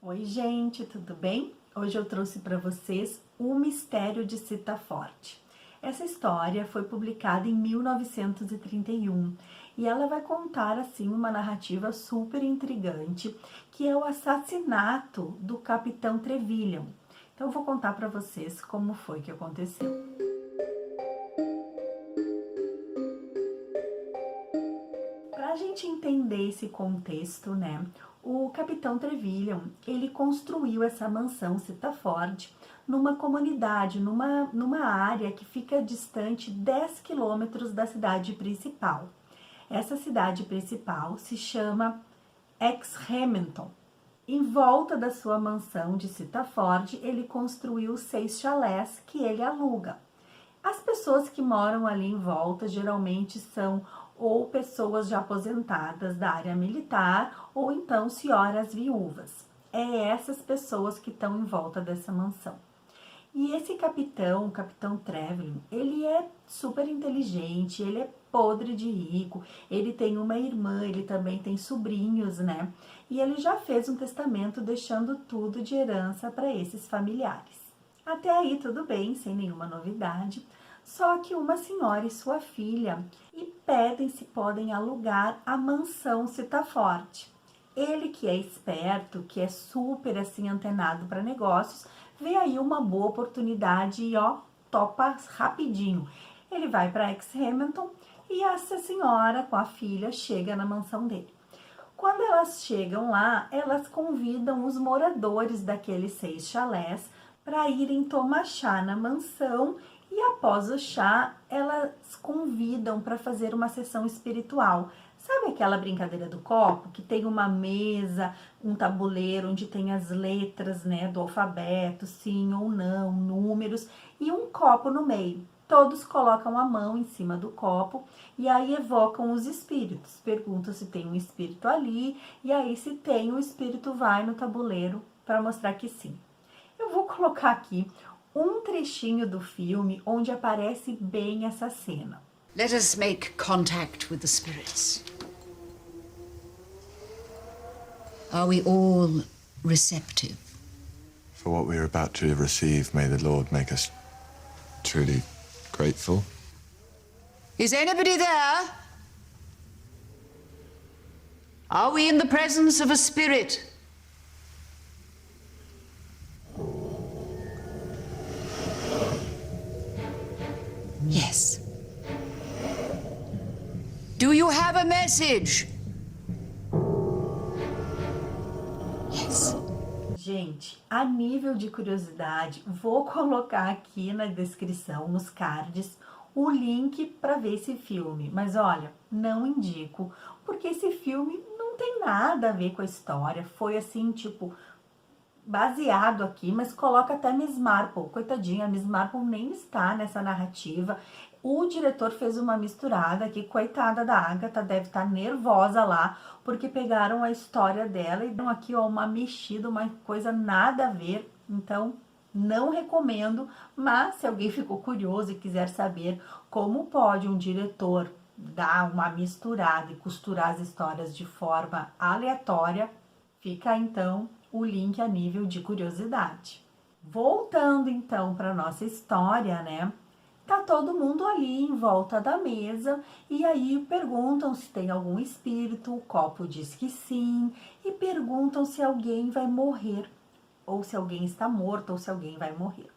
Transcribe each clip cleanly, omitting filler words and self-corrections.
Oi, gente, tudo bem? Hoje eu trouxe para vocês O Mistério de Sitaforte. Essa história foi publicada em 1931 e ela vai contar assim uma narrativa super intrigante, que é o assassinato do Capitão Trevelyan. Então eu vou contar para vocês como foi que aconteceu. Para a gente entender esse contexto, né? O Capitão Trevelyan, ele construiu essa mansão Sitaforte numa comunidade, numa área que fica distante 10 quilômetros da cidade principal. Essa cidade principal se chama Exmouth. Em volta da sua mansão de Sitaforte, ele construiu 6 chalés que ele aluga. As pessoas que moram ali em volta geralmente são ou pessoas já aposentadas da área militar ou então senhoras viúvas. É essas pessoas que estão em volta dessa mansão. E esse capitão, o Capitão Trevelyan, ele é super inteligente, ele é podre de rico, ele tem uma irmã, ele também tem sobrinhos, né? E ele já fez um testamento deixando tudo de herança para esses familiares. Até aí tudo bem, sem nenhuma novidade. Só que uma senhora e sua filha e pedem se podem alugar a mansão Sitaforte. Ele, que é esperto, que é super assim antenado para negócios, vê aí uma boa oportunidade e topa rapidinho. Ele vai para Exmouth e essa senhora com a filha chega na mansão dele. Quando elas chegam lá, elas convidam os moradores daqueles 6 chalés para irem tomar chá na mansão e após o chá, elas convidam para fazer uma sessão espiritual. Sabe aquela brincadeira do copo, que tem uma mesa, um tabuleiro onde tem as letras, né, do alfabeto, sim ou não, números, e um copo no meio. Todos colocam a mão em cima do copo e aí evocam os espíritos. Perguntam se tem um espírito ali e aí se tem, o espírito vai no tabuleiro para mostrar que sim. Eu vou colocar aqui um trechinho do filme onde aparece bem essa cena. Let us make contact with the spirits. Are we all receptive? For what we are about to receive, may the Lord make us truly grateful. Is anybody there? Are we in the presence of a spirit? Yes. Do you have a message? Yes. Gente, a nível de curiosidade, vou colocar aqui na descrição, nos cards, o link para ver esse filme. Mas olha, não indico, porque esse filme não tem nada a ver com a história. Foi assim, tipo, baseado aqui, mas coloca até Miss Marple. Coitadinha, a Miss Marple nem está nessa narrativa. O diretor fez uma misturada aqui, coitada da Agatha, deve estar nervosa lá, porque pegaram a história dela e dão aqui uma mexida, uma coisa nada a ver. Então, não recomendo, mas se alguém ficou curioso e quiser saber como pode um diretor dar uma misturada e costurar as histórias de forma aleatória, fica então o link a nível de curiosidade. Voltando então para nossa história, né? Tá todo mundo ali em volta da mesa e aí perguntam se tem algum espírito, o copo diz que sim, e perguntam se alguém vai morrer, ou se alguém está morto, ou se alguém vai morrer.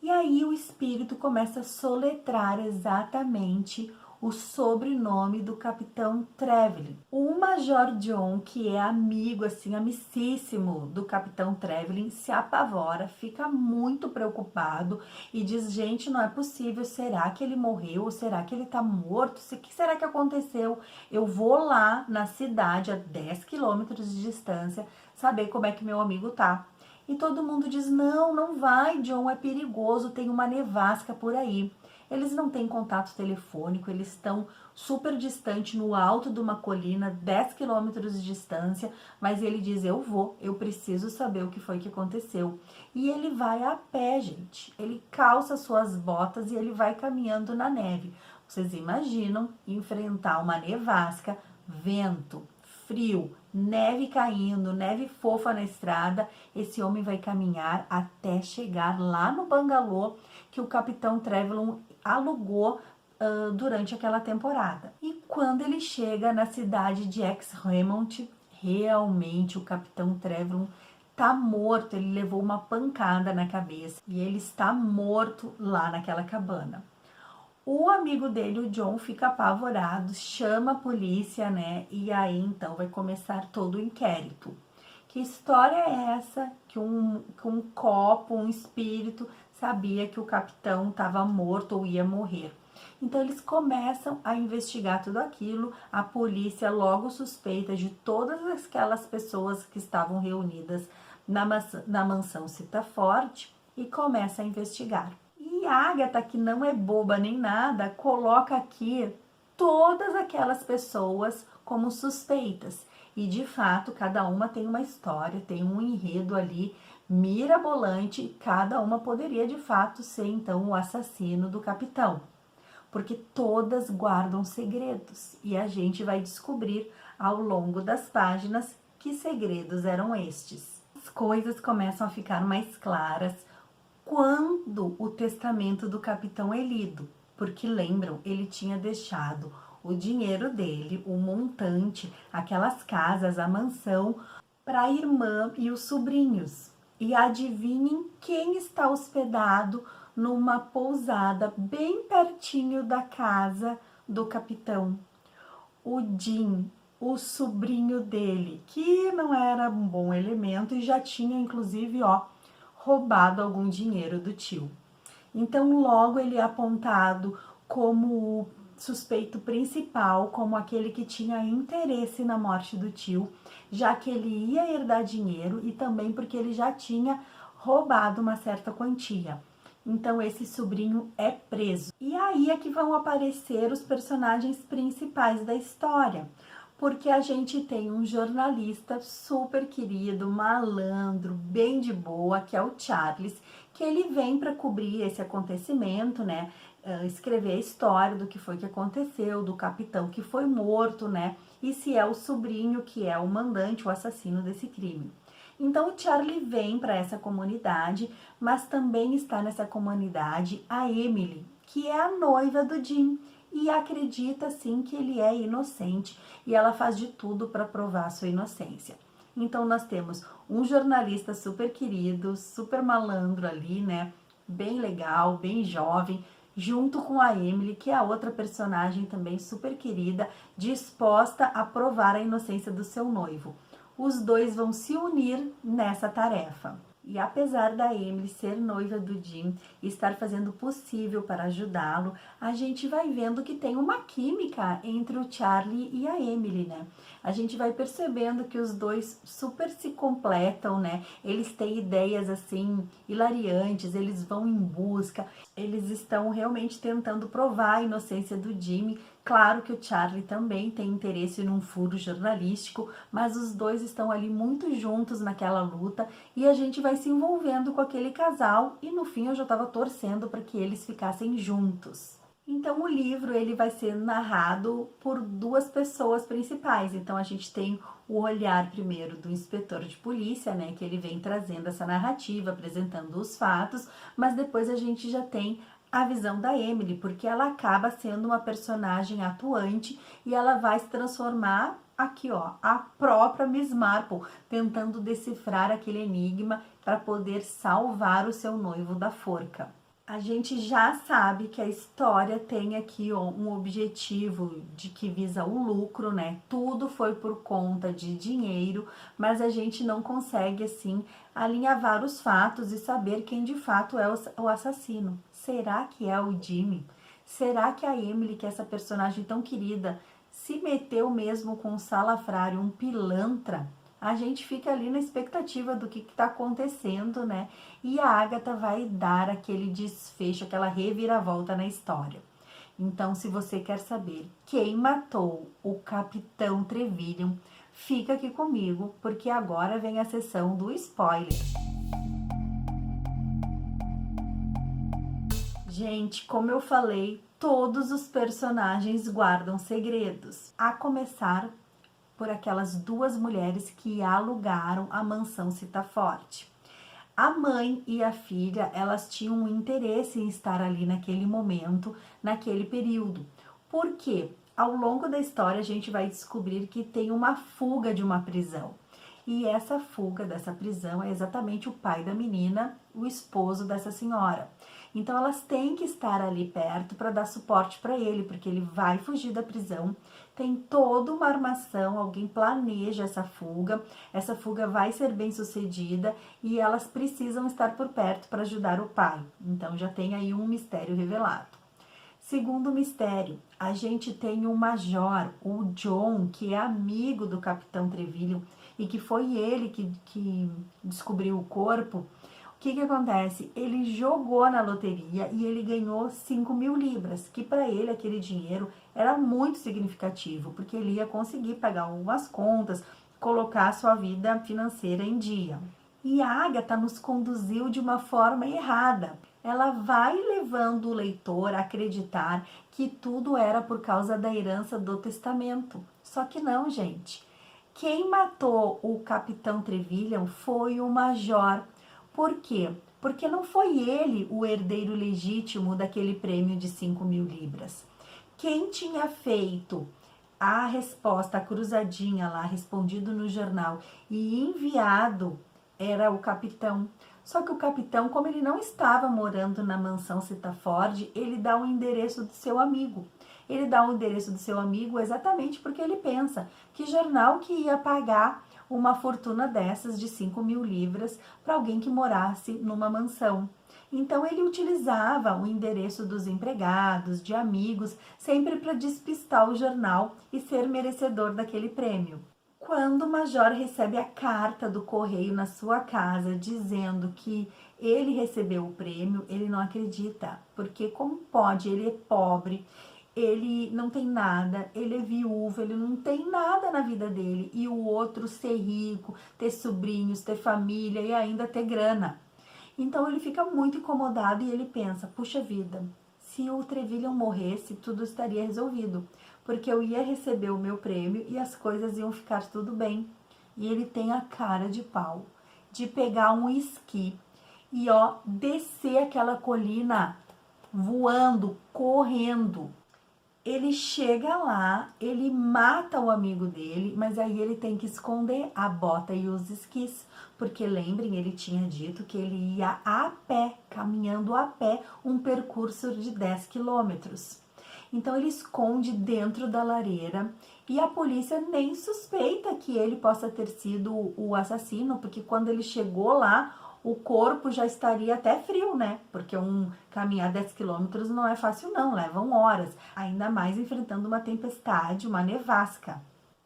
E aí o espírito começa a soletrar exatamente o sobrenome do Capitão Trevelyan. O Major John, que é amigo, assim, amicíssimo do Capitão Trevelyan, se apavora, fica muito preocupado e diz, gente, não é possível, será que ele morreu ou será que ele tá morto? O que será que aconteceu? Eu vou lá na cidade, a 10 quilômetros de distância, saber como é que meu amigo tá. E todo mundo diz, não, não vai, John, é perigoso, tem uma nevasca por aí. Eles não têm contato telefônico, eles estão super distante, no alto de uma colina, 10 quilômetros de distância, mas ele diz, eu preciso saber o que foi que aconteceu. E ele vai a pé, gente, ele calça suas botas e ele vai caminhando na neve. Vocês imaginam enfrentar uma nevasca, vento, frio, neve caindo, neve fofa na estrada, esse homem vai caminhar até chegar lá no bangalô que o Capitão Trevelyan alugou durante aquela temporada. E quando ele chega na cidade de Exmouth, realmente o Capitão Trevelyan tá morto, ele levou uma pancada na cabeça e ele está morto lá naquela cabana. O amigo dele, o John, fica apavorado, chama a polícia, né? E aí então vai começar todo o inquérito. Que história é essa que um copo, um espírito sabia que o capitão estava morto ou ia morrer? Então eles começam a investigar tudo aquilo, a polícia logo suspeita de todas aquelas pessoas que estavam reunidas na mansão Citafort e começa a investigar. E a Agatha, que não é boba nem nada, coloca aqui todas aquelas pessoas como suspeitas. E de fato, cada uma tem uma história, tem um enredo ali mirabolante, cada uma poderia de fato ser então o assassino do capitão. Porque todas guardam segredos e a gente vai descobrir ao longo das páginas que segredos eram estes. As coisas começam a ficar mais claras quando o testamento do capitão é lido, porque lembram, ele tinha deixado o dinheiro dele, o montante, aquelas casas, a mansão, para a irmã e os sobrinhos. E adivinhem quem está hospedado numa pousada bem pertinho da casa do capitão? O Jim, o sobrinho dele, que não era um bom elemento e já tinha inclusive, roubado algum dinheiro do tio. Então logo ele é apontado como o suspeito principal, como aquele que tinha interesse na morte do tio, já que ele ia herdar dinheiro e também porque ele já tinha roubado uma certa quantia. Então esse sobrinho é preso. E aí é que vão aparecer os personagens principais da história, porque a gente tem um jornalista super querido, malandro, bem de boa, que é o Charles, que ele vem para cobrir esse acontecimento, né? Escrever a história do que foi que aconteceu, do capitão que foi morto, né? E se é o sobrinho que é o mandante, o assassino desse crime. Então o Charlie vem para essa comunidade, mas também está nessa comunidade a Emily, que é a noiva do Jim, e acredita sim que ele é inocente e ela faz de tudo para provar sua inocência. Então nós temos um jornalista super querido, super malandro ali, né? Bem legal, bem jovem, junto com a Emily, que é a outra personagem também super querida, disposta a provar a inocência do seu noivo. Os dois vão se unir nessa tarefa. E apesar da Emily ser noiva do Jim e estar fazendo o possível para ajudá-lo, a gente vai vendo que tem uma química entre o Charlie e a Emily, né? A gente vai percebendo que os dois super se completam, né? Eles têm ideias assim hilariantes, eles vão em busca, eles estão realmente tentando provar a inocência do Jimmy. Claro que o Charlie também tem interesse num furo jornalístico, mas os dois estão ali muito juntos naquela luta e a gente vai se envolvendo com aquele casal e no fim eu já estava torcendo para que eles ficassem juntos. Então o livro ele vai ser narrado por duas pessoas principais. Então a gente tem o olhar primeiro do inspetor de polícia, né, que ele vem trazendo essa narrativa, apresentando os fatos, mas depois a gente já tem a visão da Emily, porque ela acaba sendo uma personagem atuante e ela vai se transformar aqui, a própria Miss Marple, tentando decifrar aquele enigma para poder salvar o seu noivo da forca. A gente já sabe que a história tem aqui um objetivo de que visa o lucro, né? Tudo foi por conta de dinheiro, mas a gente não consegue, assim, alinhavar os fatos e saber quem de fato é o assassino. Será que é o Jimmy? Será que a Emily, que é essa personagem tão querida, se meteu mesmo com um salafrário, um pilantra? A gente fica ali na expectativa do que está acontecendo, né? E a Agatha vai dar aquele desfecho, aquela reviravolta na história. Então, se você quer saber quem matou o Capitão Trevelyan, fica aqui comigo, porque agora vem a sessão do spoiler. Gente, como eu falei, todos os personagens guardam segredos. A começar por aquelas duas mulheres que alugaram a mansão Citaforte. A mãe e a filha, elas tinham um interesse em estar ali naquele momento, naquele período. Por quê? Ao longo da história, a gente vai descobrir que tem uma fuga de uma prisão. E essa fuga dessa prisão é exatamente o pai da menina, o esposo dessa senhora. Então, elas têm que estar ali perto para dar suporte para ele, porque ele vai fugir da prisão. Tem toda uma armação, alguém planeja essa fuga vai ser bem sucedida e elas precisam estar por perto para ajudar o pai. Então, já tem aí um mistério revelado. Segundo mistério, a gente tem o major, o John, que é amigo do Capitão Trevelyan e que foi ele que descobriu o corpo. O que acontece? Ele jogou na loteria e ele ganhou 5.000 libras, que para ele aquele dinheiro era muito significativo, porque ele ia conseguir pagar algumas contas, colocar a sua vida financeira em dia. E a Agatha nos conduziu de uma forma errada. Ela vai levando o leitor a acreditar que tudo era por causa da herança do testamento. Só que não, gente. Quem matou o Capitão Trevelyan foi o major. Por quê? Porque não foi ele o herdeiro legítimo daquele prêmio de 5.000 libras. Quem tinha feito a resposta, a cruzadinha lá, respondido no jornal e enviado era o capitão. Só que o capitão, como ele não estava morando na mansão Citaforte, ele dá o endereço do seu amigo. Ele dá o endereço do seu amigo exatamente porque ele pensa que jornal que ia pagar uma fortuna dessas de 5.000 libras para alguém que morasse numa mansão. Então ele utilizava o endereço dos empregados, de amigos, sempre para despistar o jornal e ser merecedor daquele prêmio. Quando o major recebe a carta do correio na sua casa dizendo que ele recebeu o prêmio, ele não acredita, porque como pode? Ele é pobre, ele não tem nada, ele é viúvo, ele não tem nada na vida dele, e o outro ser rico, ter sobrinhos, ter família e ainda ter grana. Então ele fica muito incomodado e ele pensa, puxa vida, se o Trevelyan morresse, tudo estaria resolvido, porque eu ia receber o meu prêmio e as coisas iam ficar tudo bem. E ele tem a cara de pau de pegar um esqui e descer aquela colina voando, correndo. Ele chega lá, ele mata o amigo dele, mas aí ele tem que esconder a bota e os esquis, porque lembrem, ele tinha dito que ele ia a pé, caminhando a pé, um percurso de 10 quilômetros. Então ele esconde dentro da lareira e a polícia nem suspeita que ele possa ter sido o assassino, porque quando ele chegou lá, o corpo já estaria até frio, né? Porque caminhar 10 quilômetros não é fácil não, levam horas. Ainda mais enfrentando uma tempestade, uma nevasca.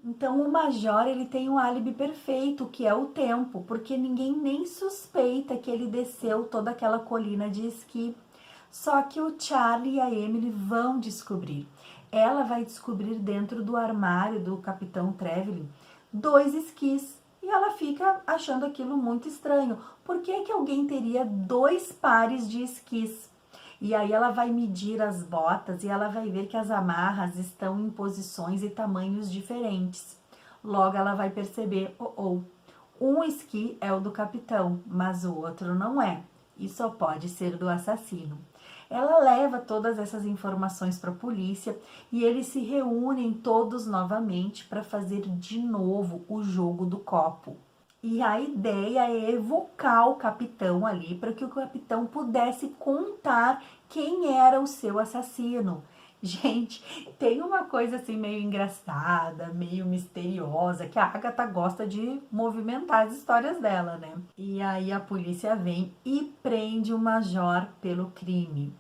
Então o major, ele tem um álibi perfeito, que é o tempo, porque ninguém nem suspeita que ele desceu toda aquela colina de esqui. Só que o Charlie e a Emily vão descobrir. Ela vai descobrir dentro do armário do Capitão Trevelyan 2 esquis. E ela fica achando aquilo muito estranho. Por que que alguém teria 2 pares de esquis? E aí ela vai medir as botas e ela vai ver que as amarras estão em posições e tamanhos diferentes. Logo ela vai perceber, um esqui é o do capitão, mas o outro não é. E só pode ser do assassino. Ela leva todas essas informações para a polícia e eles se reúnem todos novamente para fazer de novo o jogo do copo. E a ideia é evocar o capitão ali para que o capitão pudesse contar quem era o seu assassino. Gente, tem uma coisa assim meio engraçada, meio misteriosa, que a Agatha gosta de movimentar as histórias dela, né? E aí a polícia vem e prende o major pelo crime.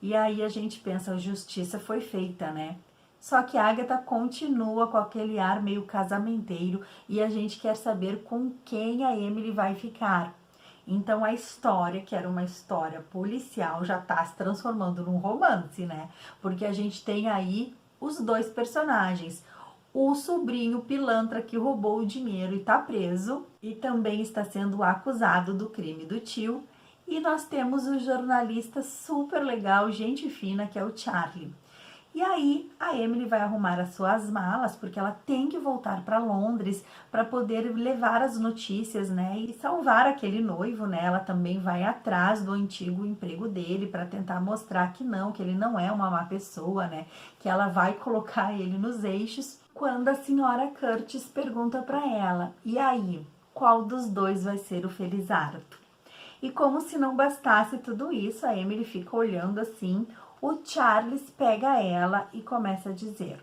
E aí a gente pensa, a justiça foi feita, né? Só que a Agatha continua com aquele ar meio casamenteiro e a gente quer saber com quem a Emily vai ficar. Então a história, que era uma história policial, já tá se transformando num romance, né? Porque a gente tem aí os 2 personagens. O sobrinho pilantra que roubou o dinheiro e tá preso e também está sendo acusado do crime do tio. E nós temos o jornalista super legal, gente fina, que é o Charlie. E aí a Emily vai arrumar as suas malas, porque ela tem que voltar para Londres para poder levar as notícias, né, e salvar aquele noivo, né? Ela também vai atrás do antigo emprego dele para tentar mostrar que ele não é uma má pessoa, né? Que ela vai colocar ele nos eixos. Quando a senhora Curtis pergunta para ela: "E aí, qual dos dois vai ser o felizardo?" E como se não bastasse tudo isso, a Emily fica olhando assim. O Charles pega ela e começa a dizer: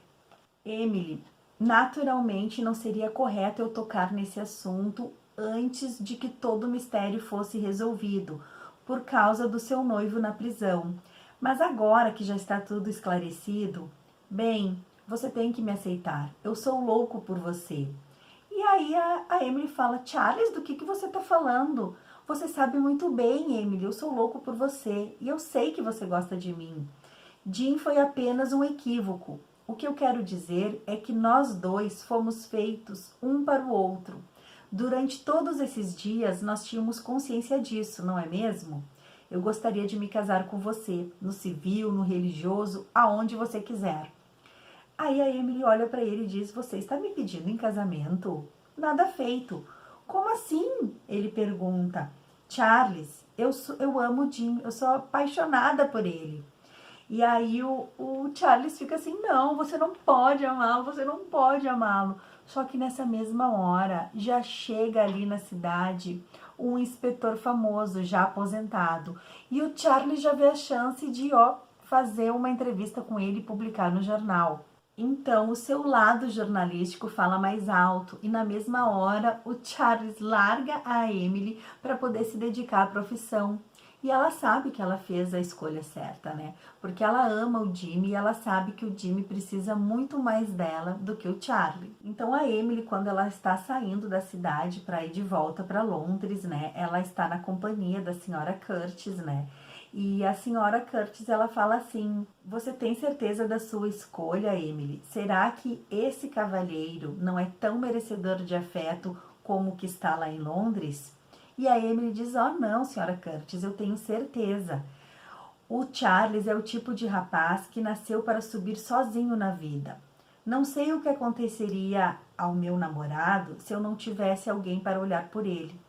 "Emily, naturalmente não seria correto eu tocar nesse assunto antes de que todo o mistério fosse resolvido, por causa do seu noivo na prisão. Mas agora que já está tudo esclarecido, bem, você tem que me aceitar. Eu sou louco por você." E aí a Emily fala: "Charles, do que você está falando? Você sabe muito bem, Emily, eu sou louco por você e eu sei que você gosta de mim. Jim foi apenas um equívoco. O que eu quero dizer é que nós dois fomos feitos um para o outro. Durante todos esses dias nós tínhamos consciência disso, não é mesmo? Eu gostaria de me casar com você, no civil, no religioso, aonde você quiser." Aí a Emily olha para ele e diz: "Você está me pedindo em casamento?" "Nada feito." "Como assim?" ele pergunta. "Charles, eu amo Jim, eu sou apaixonada por ele." E aí o Charles fica assim: "Não, você não pode amá-lo, você não pode amá-lo." Só que nessa mesma hora já chega ali na cidade um inspetor famoso, já aposentado. E o Charles já vê a chance de fazer uma entrevista com ele e publicar no jornal. Então, o seu lado jornalístico fala mais alto e na mesma hora o Charles larga a Emily para poder se dedicar à profissão. E ela sabe que ela fez a escolha certa, né? Porque ela ama o Jimmy e ela sabe que o Jimmy precisa muito mais dela do que o Charlie. Então a Emily, quando ela está saindo da cidade para ir de volta para Londres, né? Ela está na companhia da senhora Curtis, né? E a senhora Curtis, ela fala assim: "Você tem certeza da sua escolha, Emily? Será que esse cavalheiro não é tão merecedor de afeto como o que está lá em Londres?" E a Emily diz: "Oh, não, senhora Curtis, eu tenho certeza. O Charles é o tipo de rapaz que nasceu para subir sozinho na vida. Não sei o que aconteceria ao meu namorado se eu não tivesse alguém para olhar por ele.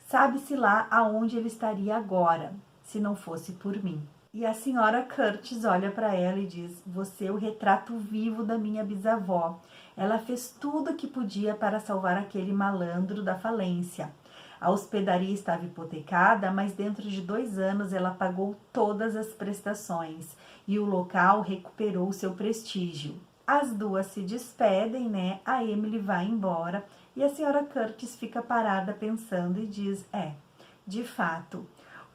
Sabe-se lá aonde ele estaria agora, se não fosse por mim." E a senhora Curtis olha para ela e diz: "Você é o retrato vivo da minha bisavó. Ela fez tudo o que podia para salvar aquele malandro da falência. A hospedaria estava hipotecada, mas dentro de 2 anos ela pagou todas as prestações e o local recuperou seu prestígio." As duas se despedem, né? A Emily vai embora e a senhora Curtis fica parada pensando e diz: de fato,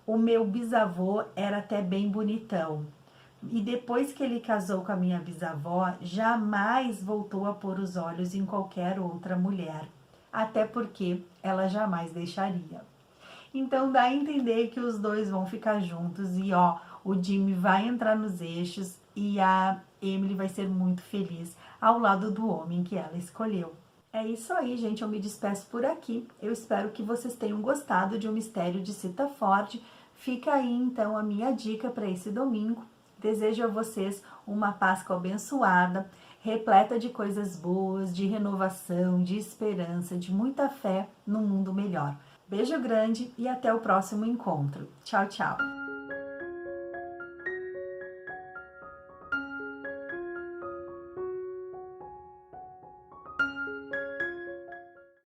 o meu bisavô era até bem bonitão. E depois que ele casou com a minha bisavó, jamais voltou a pôr os olhos em qualquer outra mulher. Até porque ela jamais deixaria. Então dá a entender que os dois vão ficar juntos e o Jimmy vai entrar nos eixos e a Emily vai ser muito feliz ao lado do homem que ela escolheu. É isso aí, gente. Eu me despeço por aqui. Eu espero que vocês tenham gostado de O Mistério de Sitaford. Fica aí, então, a minha dica para esse domingo. Desejo a vocês uma Páscoa abençoada, repleta de coisas boas, de renovação, de esperança, de muita fé num mundo melhor. Beijo grande e até o próximo encontro. Tchau, tchau!